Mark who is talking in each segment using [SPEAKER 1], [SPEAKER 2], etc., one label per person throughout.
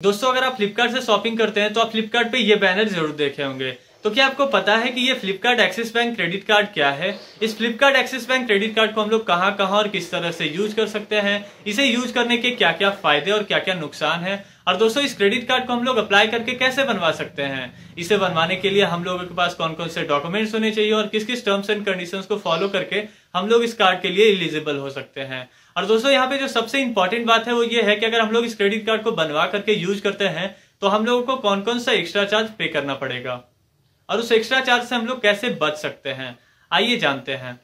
[SPEAKER 1] दोस्तों अगर आप फ्लिपकार्ट से शॉपिंग करते हैं तो आप फ्लिपकार्ट पे ये बैनर जरूर देखे होंगे। तो क्या आपको पता है कि ये Flipkart axis bank credit card क्या है? इस Flipkart axis bank credit card को हम लोग कहां कहां और किस तरह से यूज कर सकते हैं, इसे यूज करने के क्या क्या फायदे और क्या क्या नुकसान है, और दोस्तों इस क्रेडिट कार्ड को हम लोग अप्लाई करके कैसे बनवा सकते हैं, इसे बनवाने के लिए हम लोगों के पास कौन कौन से डॉक्यूमेंट्स होने चाहिए और किस किस टर्म्स एंड कंडीशंस को फॉलो करके हम लोग इस कार्ड के लिए एलिजिबल हो सकते हैं। और दोस्तों यहाँ पे जो सबसे इंपॉर्टेंट बात है वो ये है कि अगर हम लोग इस क्रेडिट कार्ड को बनवा करके यूज करते हैं तो हम लोगों को कौन कौन सा एक्स्ट्रा चार्ज पे करना पड़ेगा और उस एक्स्ट्रा चार्ज से हम लोग कैसे बच सकते हैं, आइए जानते हैं।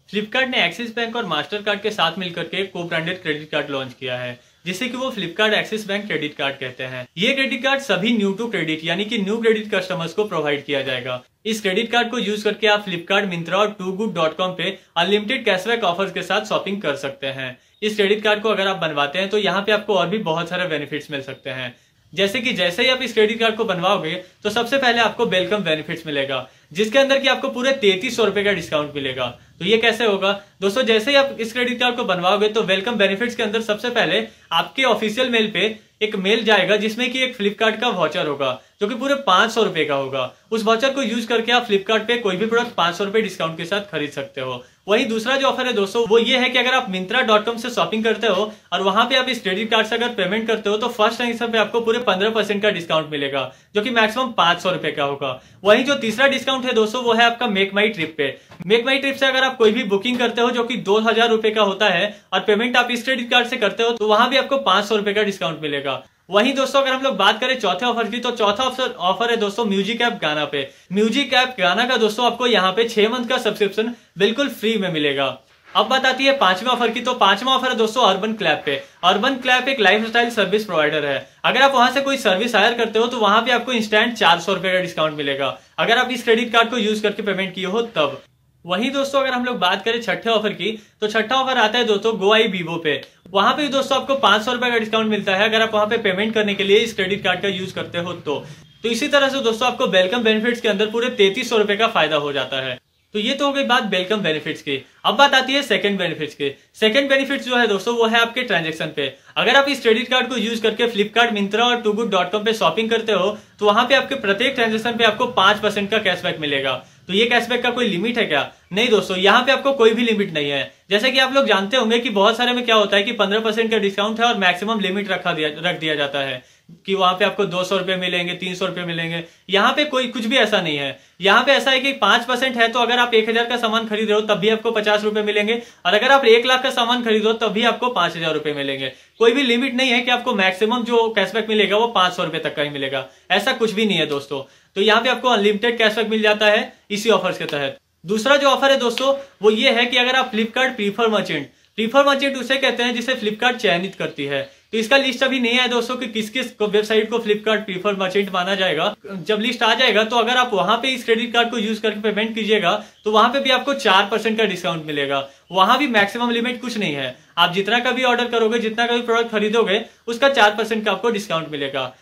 [SPEAKER 1] फ्लिपकार्ट ने एक्सिस बैंक और मास्टर कार्ड के साथ मिलकर के को ब्रांडेड क्रेडिट कार्ड लॉन्च किया है जिसे कि वो Flipkart axis bank credit card कहते हैं। ये क्रेडिट कार्ड सभी न्यू टू क्रेडिट यानी कि न्यू क्रेडिट कस्टमर्स को प्रोवाइड किया जाएगा। इस क्रेडिट कार्ड को यूज करके आप फ्लिपकार्ट, मिंत्रा और टूगुड.com पे अनलिमिटेड कैशबैक ऑफर्स के साथ शॉपिंग कर सकते हैं। इस क्रेडिट कार्ड को अगर आप बनवाते हैं तो यहाँ पे आपको और भी बहुत सारे बेनिफिट्स मिल सकते हैं। जैसे कि जैसे ही आप इस क्रेडिट कार्ड को बनवाओगे तो सबसे पहले आपको वेलकम बेनिफिट्स मिलेगा जिसके अंदर कि आपको पूरे 3300 रुपए का डिस्काउंट मिलेगा। तो ये कैसे होगा दोस्तों? जैसे ही आप इस क्रेडिट कार्ड को बनवाओगे तो वेलकम बेनिफिट्स के अंदर सबसे पहले आपके ऑफिशियल मेल पे एक मेल जाएगा जिसमें कि एक फ्लिपकार्ट का वाउचर होगा जो कि पूरे 500 रुपए का होगा। उस वाउचर को यूज करके आप फ्लिपकार्ट पे कोई भी प्रोडक्ट 500 रुपए डिस्काउंट के साथ खरीद सकते हो। वहीं दूसरा जो ऑफर है दोस्तों वो ये है कि अगर आप मिंत्रा.com से शॉपिंग करते हो और वहां पे आप इस क्रेडिट कार्ड से अगर पेमेंट करते हो तो फर्स्ट ट्रांजेक्शन पे आपको पूरे 15% का डिस्काउंट मिलेगा जो कि मैक्सिमम 500 रुपए का होगा। वहीं जो तीसरा डिस्काउंट है दोस्तों वो है आपका मेक माई ट्रिप पे। मेक माई ट्रिप से अगर आप कोई भी बुकिंग करते हो जो कि 2000 रुपए का होता है और पेमेंट आप इस क्रेडिट कार्ड से करते हो तो वहां भी आपको 500 रुपए का डिस्काउंट मिलेगा। वहीं दोस्तों अगर हम लोग बात करें चौथे ऑफर की तो चौथा ऑफर है दोस्तों म्यूजिक ऐप गाना पे। म्यूजिक ऐप गाना का दोस्तों आपको यहाँ पे 6 मंथ का सब्सक्रिप्शन बिल्कुल फ्री में मिलेगा। अब बात आती है पांचवें ऑफर की। तो पांचवा ऑफर है दोस्तों अर्बन क्लैप पे। अर्बन क्लैप एक लाइफस्टाइल सर्विस प्रोवाइडर है। अगर आप वहां से कोई सर्विस हायर करते हो तो वहां पे आपको इंस्टेंट 400 रुपए का डिस्काउंट मिलेगा अगर आप इस क्रेडिट कार्ड को यूज करके पेमेंट किए हो तब। वहीं दोस्तों अगर हम लोग बात करें छठे ऑफर की तो छठा ऑफर आता है दोस्तों गो आई बीबो पे। वहां पे दोस्तों आपको 500 रुपए का डिस्काउंट मिलता है अगर आप वहां पे पेमेंट करने के लिए इस क्रेडिट कार्ड का यूज करते हो तो इसी तरह से दोस्तों आपको वेलकम बेनिफिट्स के अंदर पूरे 3300 रुपए का फायदा हो जाता है। तो ये तो हो गई बात वेलकम बेनिफिट्स की। अब बात आती है सेकंड बेनिफिट्स की। सेकंड बेनिफिट्स जो है दोस्तों वो है आपके ट्रांजैक्शन पे। अगर आप इस क्रेडिट कार्ड को यूज करके फ्लिपकार्ट, मिंत्रा और टूगुड.com पे शॉपिंग करते हो तो वहां पे आपके प्रत्येक ट्रांजैक्शन पे आपको 5% का कैशबैक मिलेगा। तो ये कैशबैक का कोई लिमिट है क्या? नहीं दोस्तों, यहाँ पे आपको कोई भी लिमिट नहीं है। जैसे कि आप लोग जानते होंगे कि बहुत सारे में क्या होता है कि 15% का डिस्काउंट है और मैक्सिमम लिमिट रख दिया जाता है कि वहां पे आपको 200 रुपए मिलेंगे, 300 रुपए मिलेंगे। यहाँ पे कोई कुछ भी ऐसा नहीं है। यहाँ पे ऐसा है कि 5% है तो अगर आप 1000 का सामान खरीद रहे हो तब भी आपको 50 रुपए मिलेंगे और अगर आप 1 लाख का सामान खरीदो तब भी आपको 5000 रुपए मिलेंगे। कोई भी लिमिट नहीं है कि आपको मैक्सिमम जो कैशबैक मिलेगा वो 500 रुपए तक का ही मिलेगा। ऐसा कुछ भी नहीं है दोस्तों। तो यहाँ पे आपको अनलिमिटेड कैशबैक मिल जाता है इसी ऑफर्स के तहत। दूसरा जो ऑफर है दोस्तों वो ये है कि अगर आप फ्लिपकार्ट प्रीफर मर्चेंट उसे कहते हैं जिसे फ्लिपकार्ट चयनित करती है। तो इसका लिस्ट अभी नहीं है दोस्तों कि किस किस वेबसाइट को फ्लिपकार्ट प्रीफर मर्चेंट माना जाएगा। जब लिस्ट आ जाएगा तो अगर आप वहां पे इस क्रेडिट कार्ड को यूज करके पेमेंट कीजिएगा तो वहां पे भी आपको 4% का डिस्काउंट मिलेगा। वहां भी मैक्सिमम लिमिट कुछ नहीं है। आप जितना का भी ऑर्डर करोगे, जितना का भी प्रोडक्ट खरीदोगे उसका 4% का आपको डिस्काउंट मिलेगा।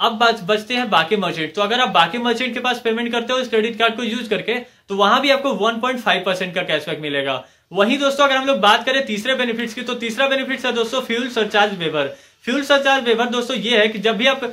[SPEAKER 1] अब बचते हैं बाकी मर्चेंट। तो अगर आप बाकी मर्चेंट के पास पेमेंट करते हो इस क्रेडिट कार्ड को यूज करके तो वहां भी आपको 1.5% का कैशबैक मिलेगा। वहीं दोस्तों अगर हम लोग बात करें तीसरे बेनिफिट्स की तो तीसरा बेनिफिट्स है दोस्तों fuel surcharge waiver. Fuel surcharge waiver दोस्तों ये है कि जब भी आप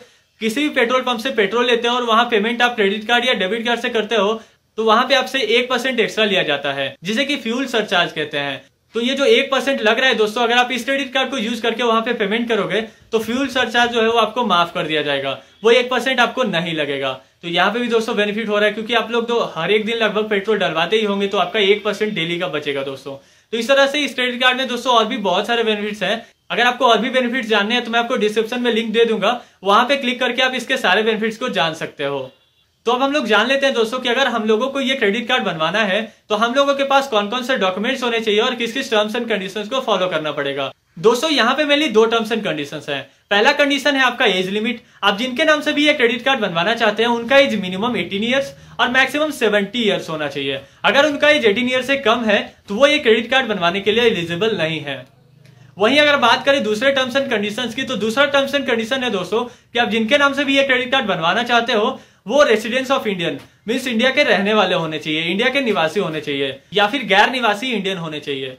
[SPEAKER 1] किसी भी पेट्रोल पंप से पेट्रोल लेते हो और वहां पेमेंट आप क्रेडिट कार्ड या डेबिट कार्ड से करते हो तो वहां पे आपसे 1% एक्स्ट्रा लिया जाता है जिसे कि फ्यूल सरचार्ज कहते हैं। तो ये जो 1% लग रहा है दोस्तों अगर आप इस क्रेडिट कार्ड को यूज करके वहां पे पेमेंट करोगे तो फ्यूल सरचार्ज जो है वो आपको माफ कर दिया जाएगा। वो 1% आपको नहीं लगेगा। तो यहाँ पे भी दोस्तों बेनिफिट हो रहा है क्योंकि आप लोग तो हर एक दिन लगभग पेट्रोल डलवाते ही होंगे तो आपका 1% डेली का बचेगा दोस्तों। तो इस तरह से इस क्रेडिट कार्ड में दोस्तों और भी बहुत सारे बेनिफिट्स हैं। अगर आपको और भी बेनिफिट्स जानने हैं तो मैं आपको डिस्क्रिप्शन में लिंक दे दूंगा, वहां पे क्लिक करके आप इसके सारे बेनिफिट्स को जान सकते हो। तो अब हम लोग जान लेते हैं दोस्तों कि अगर हम लोगों को ये क्रेडिट कार्ड बनवाना है तो हम लोगों के पास कौन कौन से डॉक्यूमेंट्स होने चाहिए और किस किस टर्म्स एंड कंडीशंस को फॉलो करना पड़ेगा। दोस्तों यहाँ पे मेनली 2 टर्म्स एंड कंडीशंस हैं। पहला कंडीशन है आपका एज लिमिट। आप जिनके नाम से भी ये क्रेडिट कार्ड बनवाना चाहते हैं उनका एज मिनिमम 18 ईयर्स और मैक्सिमम 70 ईयर्स होना चाहिए। अगर उनका एज 18 ईयर से कम है तो वो ये क्रेडिट कार्ड बनवाने के लिए एलिजिबल नहीं है। वहीं अगर बात करें दूसरे टर्म्स एंड कंडीशंस की तो दूसरा टर्म्स एंड कंडीशन है दोस्तों कि आप जिनके नाम से भी ये क्रेडिट कार्ड बनवाना चाहते हो वो residence of Indian means India के रहने वाले होने चाहिए, इंडिया के निवासी होने चाहिए या फिर गैर निवासी इंडियन होने चाहिए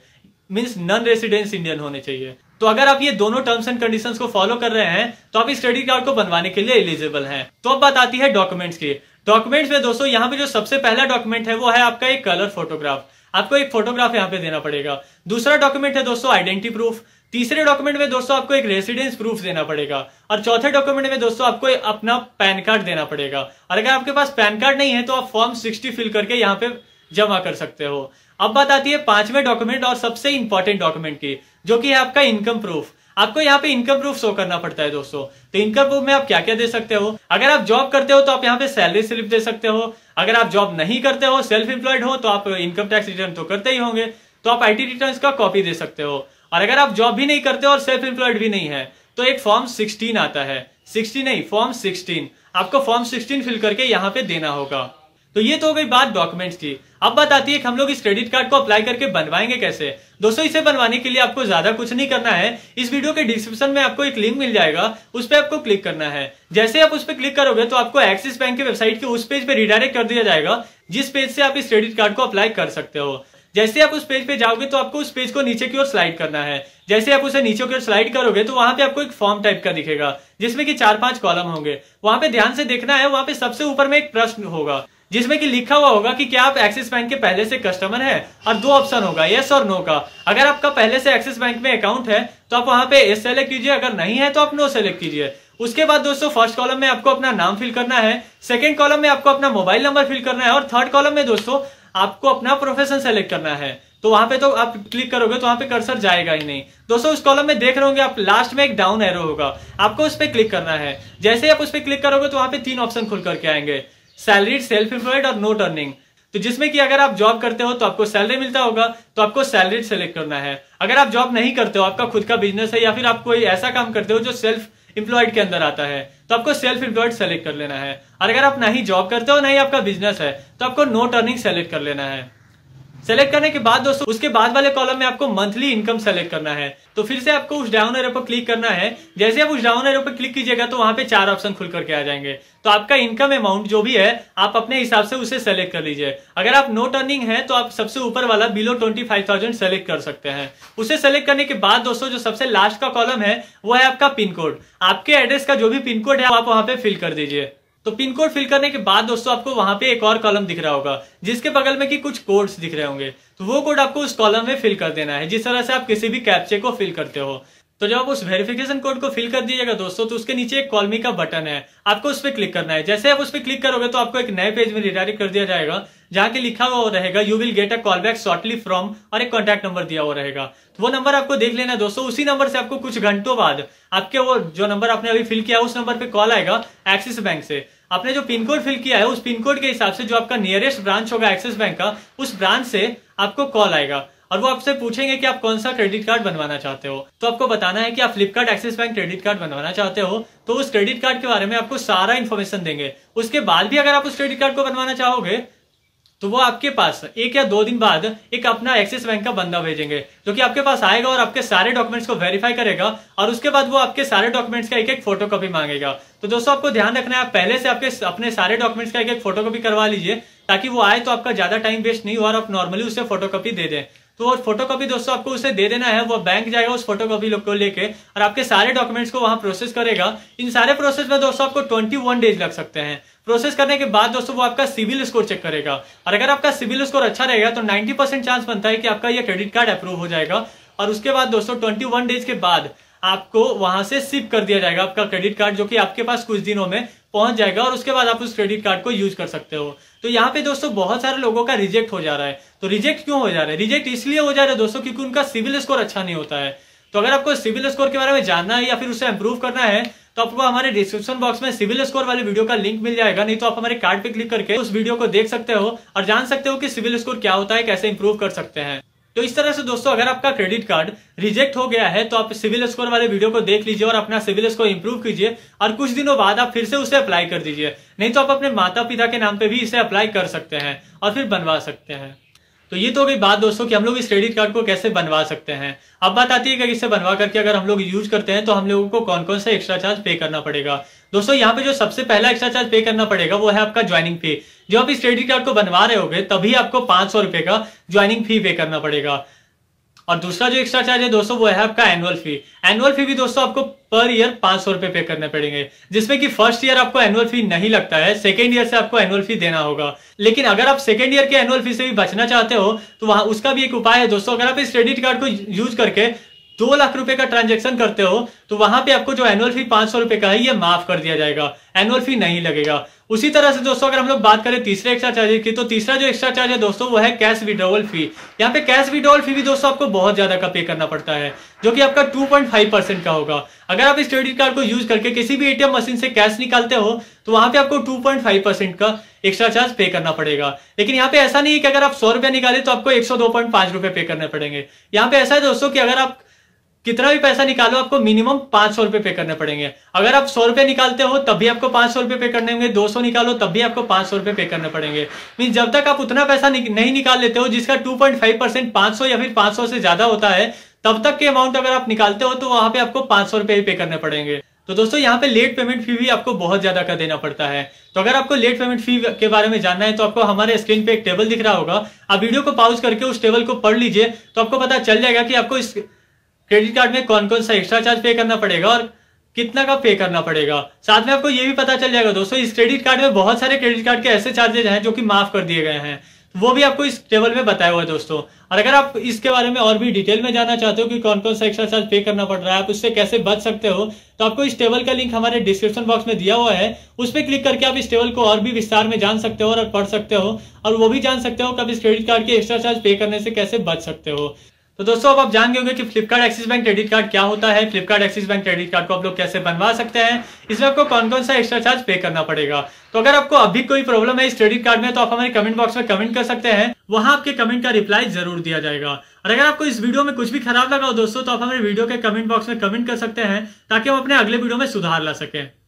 [SPEAKER 1] मीन्स नॉन रेसिडेंस इंडियन होने चाहिए। तो अगर आप ये दोनों टर्म्स एंड कंडीशंस को फॉलो कर रहे हैं तो आप इस क्रेडिट कार्ड को बनवाने के लिए एलिजिबल हैं। तो अब बात आती है डॉक्यूमेंट्स की। डॉक्यूमेंट्स में दोस्तों यहाँ पे जो सबसे पहला डॉक्यूमेंट है वो है आपका एक कलर फोटोग्राफ। आपको एक फोटोग्राफ यहाँ पे देना पड़ेगा। दूसरा डॉक्यूमेंट है दोस्तों आइडेंटिटी प्रूफ। तीसरे डॉक्यूमेंट में दोस्तों आपको एक रेसिडेंस प्रूफ देना पड़ेगा। और चौथे डॉक्यूमेंट में दोस्तों आपको अपना पैन कार्ड देना पड़ेगा। और अगर आपके पास पैन कार्ड नहीं है तो आप फॉर्म 60 फिल करके यहाँ पे जमा कर सकते हो। अब बात आती है पांचवें डॉक्यूमेंट और सबसे इंपॉर्टेंट डॉक्यूमेंट की, जो कि है आपका इनकम प्रूफ। आपको यहाँ पे इनकम प्रूफ शो करना पड़ता है दोस्तों। तो इनकम प्रूफ में आप क्या क्या दे सकते हो? अगर आप जॉब करते हो तो आप यहाँ पे सैलरी स्लिप दे सकते हो। अगर आप जॉब नहीं करते हो, सेल्फ एम्प्लॉयड हो, तो आप इनकम टैक्स रिटर्न तो करते ही होंगे, तो आप आईटी रिटर्न का कॉपी दे सकते हो। और अगर आप जॉब भी नहीं करते और सेल्फ एम्प्लॉयड भी नहीं है तो एक फॉर्म 16 आता है, 60 नहीं, फॉर्म 16। आपको फॉर्म 16 फिल करके यहाँ पे देना होगा। तो ये तो हो गई बात डॉक्यूमेंट्स की। अब बात आती है कि हम लोग इस क्रेडिट कार्ड को अप्लाई करके बनवाएंगे कैसे। दोस्तों इसे बनवाने के लिए आपको ज्यादा कुछ नहीं करना है। इस वीडियो के डिस्क्रिप्शन में आपको एक लिंक मिल जाएगा, उस पर आपको क्लिक करना है। जैसे आप उस पर क्लिक करोगे तो आपको एक्सिस बैंक की वेबसाइट के उस पेज पे रिडायरेक्ट कर दिया जाएगा जिस पेज से आप इस क्रेडिट कार्ड को अप्लाई कर सकते हो। जैसे आप उस पेज पे जाओगे तो आपको उस पेज को नीचे की ओर स्लाइड करना है। जैसे आप उसे नीचे की ओर स्लाइड करोगे तो वहां पे आपको एक फॉर्म टाइप का दिखेगा जिसमें कि 4-5 कॉलम होंगे। वहां पे ध्यान से देखना है, वहां पे सबसे ऊपर में एक प्रश्न होगा जिसमें कि लिखा हुआ होगा कि क्या आप एक्सिस बैंक के पहले से कस्टमर हैं, और 2 ऑप्शन होगा, यस और नो का। अगर आपका पहले से एक्सिस बैंक में अकाउंट है तो आप वहां पे यस सेलेक्ट कीजिए, अगर नहीं है तो आप नो सेलेक्ट कीजिए। उसके बाद दोस्तों फर्स्ट कॉलम में आपको अपना नाम फिल करना है, सेकंड कॉलम में आपको अपना मोबाइल नंबर फिल करना है, और थर्ड कॉलम में दोस्तों आपको अपना प्रोफेशन सेलेक्ट करना है। तो वहां पे तो आप क्लिक करोगे तो वहां पे कर्सर जाएगा ही नहीं। दोस्तों उस कॉलम में देख रहे होंगे आप, लास्ट में एक डाउन एरो होगा, आपको उस पर क्लिक करना है। जैसे आप उस पर क्लिक करोगे तो वहां पे 3 ऑप्शन खुल करके आएंगे, सैलरीड, सेल्फ एम्प्लॉयड और नोट अर्निंग। तो जिसमें कि अगर आप जॉब करते हो तो आपको सैलरी मिलता होगा, तो आपको सैलरीड सेलेक्ट करना है। अगर आप जॉब नहीं करते हो, आपका खुद का बिजनेस है या फिर आप कोई ऐसा काम करते हो जो सेल्फ एम्प्लॉयड के अंदर आता है, तो आपको सेल्फ एम्प्लॉयड सेलेक्ट कर लेना है। और अगर आप नहीं जॉब करते हो, नहीं आपका बिजनेस है, तो आपको नोट अर्निंग सेलेक्ट कर लेना है। सेलेक्ट करने के बाद दोस्तों उसके बाद वाले कॉलम में आपको मंथली इनकम सेलेक्ट करना है। तो फिर से आपको उस डाउन एरो पर क्लिक करना है। जैसे आप उस डाउन एरो पर क्लिक कीजिएगा तो वहां पे 4 ऑप्शन खुल करके आ जाएंगे। तो आपका इनकम अमाउंट जो भी है आप अपने हिसाब से उसे सेलेक्ट कर लीजिए। अगर आप नोट अर्निंग है तो आप सबसे ऊपर वाला बिलो 25,000 सेलेक्ट कर सकते हैं। उसे सेलेक्ट करने के बाद दोस्तों जो सबसे लास्ट का कॉलम है वो है आपका पिन कोड। आपके एड्रेस का जो भी पिन कोड है आप वहां पे फिल कर दीजिए। तो पिन कोड फिल करने के बाद दोस्तों आपको वहां पे एक और कॉलम दिख रहा होगा जिसके बगल में कि कुछ कोड्स दिख रहे होंगे, तो वो कोड आपको उस कॉलम में फिल कर देना है, जिस तरह से आप किसी भी कैप्चे को फिल करते हो। तो जब आप उस वेरिफिकेशन कोड को फिल कर दीजिएगा दोस्तों तो उसके नीचे एक कॉल मी का बटन है, आपको उस पर क्लिक करना है। जैसे आप उस पर क्लिक करोगे तो आपको एक नए पेज में रिडायरेक्ट कर दिया जाएगा जहां के लिखा हुआ रहेगा you will get a call back shortly from, और एक कॉन्टैक्ट नंबर दिया हुआ रहेगा। तो वो नंबर आपको देख लेना है दोस्तों। उसी नंबर से आपको कुछ घंटों बाद आपके वो जो नंबर आपने अभी फिल किया उस नंबर पे कॉल आएगा एक्सिस बैंक से। आपने जो पिन कोड फिल किया है उस पिन कोड के हिसाब से जो आपका नियरेस्ट ब्रांच होगा एक्सिस बैंक का, उस ब्रांच से आपको कॉल आएगा और वो आपसे पूछेंगे कि आप कौन सा क्रेडिट कार्ड बनवाना चाहते हो। तो आपको बताना है कि आप Flipkart axis bank credit card बनवाना चाहते हो। तो उस क्रेडिट कार्ड के बारे में आपको सारा इन्फॉर्मेशन देंगे। उसके बाद भी अगर आप उस क्रेडिट कार्ड को बनवाना चाहोगे तो वो आपके पास 1 या 2 दिन बाद एक अपना एक्सिस बैंक का बंदा भेजेंगे जो कि आपके पास आएगा और आपके सारे डॉक्यूमेंट्स को वेरीफाई करेगा, और उसके बाद वो आपके सारे डॉक्यूमेंट्स का एक फोटोकॉपी मांगेगा। तो दोस्तों आपको ध्यान रखना है, आप पहले से अपने सारे डॉक्यूमेंट्स का एक फोटोकॉपी करवा लीजिए ताकि वो आए तो आपका ज्यादा टाइम वेस्ट नहीं हो और आप नॉर्मली उसे फोटोकॉपी दे दें। तो फोटोकॉपी दोस्तों आपको उसे दे देना है, वो बैंक जाएगा उस फोटोकॉपी को लेके और आपके सारे डॉक्यूमेंट्स को वहां प्रोसेस करेगा। इन सारे प्रोसेस में दोस्तों आपको 21 डेज लग सकते हैं। प्रोसेस करने के बाद दोस्तों वो आपका सिविल स्कोर चेक करेगा, और अगर आपका सिविल स्कोर अच्छा रहेगा तो 90% चांस बनता है कि आपका ये क्रेडिट कार्ड अप्रूव हो जाएगा। और उसके बाद दोस्तों 21 डेज के बाद आपको वहां से शिप कर दिया जाएगा आपका क्रेडिट कार्ड, जो कि आपके पास कुछ दिनों में पहुंच जाएगा, और उसके बाद आप उस क्रेडिट कार्ड को यूज कर सकते हो। तो यहाँ पे दोस्तों बहुत सारे लोगों का रिजेक्ट हो जा रहा है। तो रिजेक्ट क्यों हो जा रहा है? रिजेक्ट इसलिए हो जा रहा है दोस्तों क्योंकि उनका सिविल स्कोर अच्छा नहीं होता है। तो अगर आपको सिविल स्कोर के बारे में जानना है या फिर उसे इंप्रूव करना है तो आपको हमारे डिस्क्रिप्शन बॉक्स में सिविल स्कोर वाले वीडियो का लिंक मिल जाएगा, नहीं तो आप हमारे कार्ड पे क्लिक करके उस वीडियो को देख सकते हो और जान सकते हो कि सिविल स्कोर क्या होता है, कैसे इंप्रूव कर सकते हैं। तो इस तरह से दोस्तों अगर आपका क्रेडिट कार्ड रिजेक्ट हो गया है तो आप सिविल स्कोर वाले वीडियो को देख लीजिए और अपना सिविल स्कोर इंप्रूव कीजिए, और कुछ दिनों बाद आप फिर से उसे अप्लाई कर दीजिए। नहीं तो आप अपने माता पिता के नाम पे भी इसे अप्लाई कर सकते हैं और फिर बनवा सकते हैं। तो ये तो हो गई बात दोस्तों कि हम लोग इस क्रेडिट कार्ड को कैसे बनवा सकते हैं। अब बात आती है कि इसे बनवा करके अगर हम लोग यूज करते हैं तो हम लोगों को कौन कौन सा एक्स्ट्रा चार्ज पे करना पड़ेगा। दोस्तों यहाँ पे जो सबसे पहला एक्स्ट्रा चार्ज पे करना पड़ेगा वो है आपका ज्वाइनिंग फी। जो आप इस क्रेडिट कार्ड को बनवा रहे होगे तभी आपको 500 रुपए का ज्वाइनिंग फी पे करना पड़ेगा। और दूसरा जो एक्स्ट्रा चार्ज है दोस्तों वो है आपका एनुअल फी। एनुअल फी भी दोस्तों आपको पर ईयर 500 रुपए पे करने पड़ेंगे, जिसमें कि फर्स्ट ईयर आपको एनुअल फी नहीं लगता है, सेकेंड ईयर से आपको एनुअल फी देना होगा। लेकिन अगर आप सेकेंड ईयर के एनुअल फी से भी बचना चाहते हो तो वहां उसका भी एक उपाय है दोस्तों। अगर आप इस क्रेडिट कार्ड को यूज करके 2 लाख रुपए का ट्रांजैक्शन करते हो तो वहां पे आपको जो एनुअल फी 500 रुपए का है ये माफ कर दिया जाएगा, एनुअल फी नहीं लगेगा। उसी तरह से दोस्तों अगर हम लोग बात करें तीसरे एक्स्ट्रा चार्ज की, तो तीसरा जो एक्स्ट्रा चार्ज है दोस्तों वो है कैश विड्रॉवल फी। यहाँ पे कैश विड्रॉवल फी भी दोस्तों आपको बहुत ज्यादा का पे करना पड़ता है, जो कि आपका 2.5% का होगा। अगर आप इस क्रेडिट कार्ड को यूज करके किसी भी एटीएम मशीन से कैश निकालते हो तो वहां पे आपको 2.5% का एक्स्ट्रा चार्ज पे करना पड़ेगा। लेकिन यहाँ पे ऐसा नहीं है कि अगर आप 100 रुपया निकाले तो आपको 102.5 रुपए पे करने पड़ेंगे। यहाँ पे ऐसा है दोस्तों कि अगर आप कितना भी पैसा निकालो आपको मिनिमम 500 रुपए पे करने पड़ेंगे। अगर आप 100 रुपए निकालते हो तब भी आपको 500 रुपए पे करने होंगे, 200 निकालो तब भी आपको 500 रुपए पे करने पड़ेंगे। मीन जब तक आप उतना पैसा नहीं निकाल लेते हो जिसका 2.5% 500 या फिर 500 से ज्यादा होता है, तब तक के अमाउंट अगर आप निकालते हो तो वहां पे आपको 500 रुपए ही पे करने पड़ेंगे। तो दोस्तों यहाँ पे लेट पेमेंट फी भी आपको बहुत ज्यादा का देना पड़ता है। तो अगर आपको लेट पेमेंट फी के बारे में जानना है तो आपको हमारे स्क्रीन पे एक टेबल दिख रहा होगा, आप वीडियो को पॉज करके उस टेबल को पढ़ लीजिए तो आपको पता चल जाएगा कि आपको इस क्रेडिट कार्ड में कौन कौन सा एक्स्ट्रा चार्ज पे करना पड़ेगा और कितना का पे करना पड़ेगा। साथ में आपको ये भी पता चल जाएगा दोस्तों इस क्रेडिट कार्ड में बहुत सारे क्रेडिट कार्ड के ऐसे चार्जेज हैं जो कि माफ कर दिए गए हैं, वो भी आपको इस टेबल में बताया हुआ है दोस्तों। और अगर आप इसके बारे में और भी डिटेल में जानना चाहते हो कि कौन कौन सा एक्स्ट्रा चार्ज पे करना पड़ रहा है, आप उससे कैसे बच सकते हो, तो आपको इस टेबल का लिंक हमारे डिस्क्रिप्शन बॉक्स में दिया हुआ है, उस पर क्लिक करके आप इस टेबल को और भी विस्तार में जान सकते हो और पढ़ सकते हो, और वो भी जान सकते हो कि आप इस क्रेडिट कार्ड के एक्स्ट्रा चार्ज पे करने से कैसे बच सकते हो। तो दोस्तों अब आप जान गए होंगे कि Flipkart axis bank credit card क्या होता है, Flipkart axis bank credit card को आप लोग कैसे बनवा सकते हैं, इसमें आपको कौन कौन सा एक्स्ट्रा चार्ज पे करना पड़ेगा। तो अगर आपको अभी कोई प्रॉब्लम है इस क्रेडिट कार्ड में तो आप हमारे कमेंट बॉक्स में कमेंट कर सकते हैं, वहां आपके कमेंट का रिप्लाई जरूर दिया जाएगा। और अगर आपको इस वीडियो में कुछ भी खराब लगा हो दोस्तों तो आप हमारे वीडियो के कमेंट बॉक्स में कमेंट कर सकते हैं ताकि हम अपने अगले वीडियो में सुधार ला सकें।